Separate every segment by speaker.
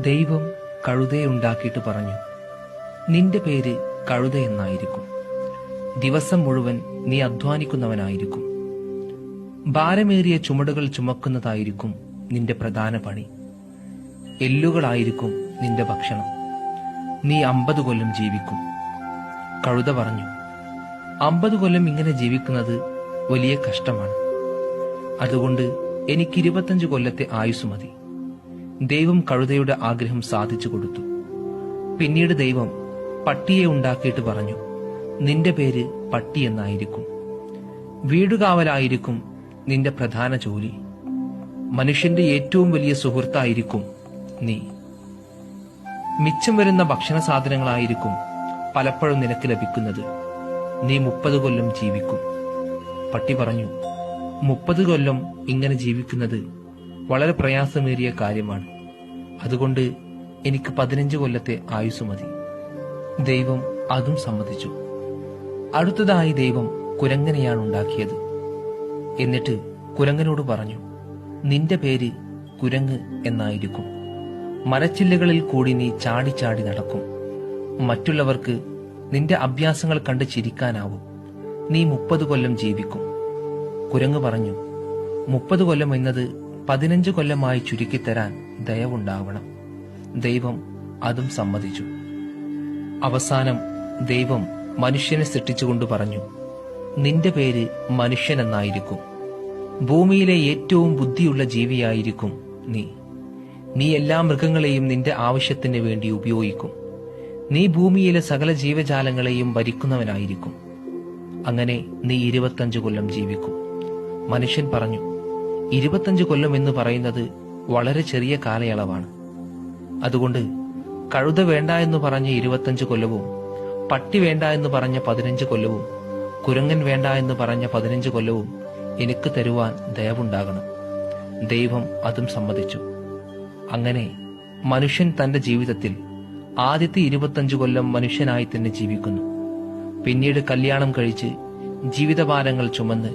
Speaker 1: ദൈവം കഴുതയെ ഉണ്ടാക്കിയിട്ട് പറഞ്ഞു, നിന്റെ പേര് കഴുത എന്നായിരിക്കും. ദിവസം മുഴുവൻ നീ അധ്വാനിക്കുന്നവനായിരിക്കും. ഭാരമേറിയ ചുമടുകൾ ചുമക്കുന്നതായിരിക്കും നിന്റെ പ്രധാന പണി. എല്ലുകളായിരിക്കും നിന്റെ ഭക്ഷണം. നീ 50 കൊല്ലം ജീവിക്കും. കഴുത പറഞ്ഞു, 50 കൊല്ലം ഇങ്ങനെ ജീവിക്കുന്നത് വലിയ കഷ്ടമാണ്. അതുകൊണ്ട് എനിക്ക് 25 കൊല്ലത്തെ ആയുസ് മതി. ദൈവം കഴുതയുടെ ആഗ്രഹം സാധിച്ചു കൊടുത്തു. പിന്നീട് ദൈവം പട്ടിയെ ഉണ്ടാക്കിയിട്ട് പറഞ്ഞു, നിന്റെ പേര് പട്ടി എന്നായിരിക്കും. വീടുകാവലായിരിക്കും നിന്റെ പ്രധാന ജോലി. മനുഷ്യന്റെ ഏറ്റവും വലിയ സുഹൃത്തായിരിക്കും നീ. മിച്ചം വരുന്ന ഭക്ഷണ സാധനങ്ങളായിരിക്കും പലപ്പോഴും നിനക്ക് ലഭിക്കുന്നത്. നീ 30 കൊല്ലം ജീവിക്കും. പട്ടി പറഞ്ഞു, 30 കൊല്ലം ഇങ്ങനെ ജീവിക്കുന്നത് വളരെ പ്രയാസമേറിയ കാര്യമാണ്. അതുകൊണ്ട് എനിക്ക് 15 കൊല്ലത്തെ ആയുസ് മതി. ദൈവം അതും സമ്മതിച്ചു. അടുത്തതായി ദൈവം കുരങ്ങനെയാണ് ഉണ്ടാക്കിയത്. എന്നിട്ട് കുരങ്ങനോട് പറഞ്ഞു, നിന്റെ പേര് കുരങ്ങ് എന്നായിരിക്കും. മരച്ചില്ലകളിൽ കൂടി നീ ചാടി ചാടി നടക്കും. മറ്റുള്ളവർക്ക് നിന്റെ അഭ്യാസങ്ങൾ കണ്ട് ചിരിക്കാനാവും. നീ 30 കൊല്ലം ജീവിക്കും. കുരങ്ങ് പറഞ്ഞു, 30 കൊല്ലം എന്നത് 15 കൊല്ലമായി ചുരുക്കിത്തരാൻ ദയവുണ്ടാവണം. ദൈവം അതും സമ്മതിച്ചു. അവസാനം ദൈവം മനുഷ്യനെ സൃഷ്ടിച്ചുകൊണ്ട് പറഞ്ഞു, നിന്റെ പേര് മനുഷ്യൻ എന്നായിരിക്കും. ഭൂമിയിലെ ഏറ്റവും ബുദ്ധിയുള്ള ജീവിയായിരിക്കും നീ. നീ എല്ലാ മൃഗങ്ങളെയും നിന്റെ ആവശ്യത്തിന് വേണ്ടി ഉപയോഗിക്കും. നീ ഭൂമിയിലെ സകല ജീവജാലങ്ങളെയും ഭരിക്കുന്നവനായിരിക്കും. അങ്ങനെ നീ 25 കൊല്ലം ജീവിക്കും. മനുഷ്യൻ പറഞ്ഞു, 25 കൊല്ലം എന്ന് പറയുന്നത് വളരെ ചെറിയ കാലയളവാണ്. അതുകൊണ്ട് കഴുത വേണ്ട എന്ന് പറഞ്ഞ 25 കൊല്ലവും, പട്ടി വേണ്ട എന്ന് പറഞ്ഞ 15 കൊല്ലവും, കുരങ്ങൻ വേണ്ട എന്ന് പറഞ്ഞ 15 കൊല്ലവും എനിക്ക് തരുവാൻ ദയവുണ്ടാകണം. ദൈവം അതും സമ്മതിച്ചു. അങ്ങനെ മനുഷ്യൻ തന്റെ ജീവിതത്തിൽ ആദ്യത്തെ 25 കൊല്ലം മനുഷ്യനായി തന്നെ ജീവിക്കുന്നു. പിന്നീട് കല്യാണം കഴിച്ച് ജീവിതഭാരങ്ങൾ ചുമന്ന്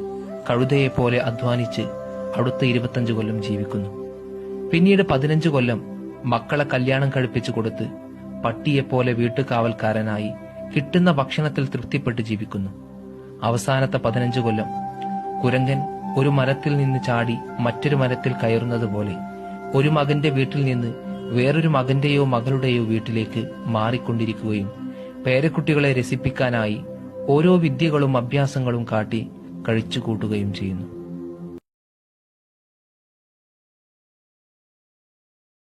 Speaker 1: കഴുതയെപ്പോലെ അധ്വാനിച്ച് അടുത്ത 25 കൊല്ലം ജീവിക്കുന്നു. പിന്നീട് 15 കൊല്ലം മക്കളെ കല്യാണം കഴിപ്പിച്ചു കൊടുത്ത് പട്ടിയെപ്പോലെ വീട്ടുകാവൽക്കാരനായി കിട്ടുന്ന ഭക്ഷണത്തിൽ തൃപ്തിപ്പെട്ട് ജീവിക്കുന്നു. അവസാനത്തെ 15 കൊല്ലം കുരങ്ങൻ ഒരു മരത്തിൽ നിന്ന് ചാടി മറ്റൊരു മരത്തിൽ കയറുന്നത് പോലെ ഒരു മകന്റെ വീട്ടിൽ നിന്ന് വേറൊരു മകന്റെയോ മകളുടെയോ വീട്ടിലേക്ക് മാറിക്കൊണ്ടിരിക്കുകയും പേരക്കുട്ടികളെ രസിപ്പിക്കാനായി ഓരോ വിദ്യകളും അഭ്യാസങ്ങളും കാട്ടി കഴിച്ചുകൂട്ടുകയും ചെയ്യുന്നു.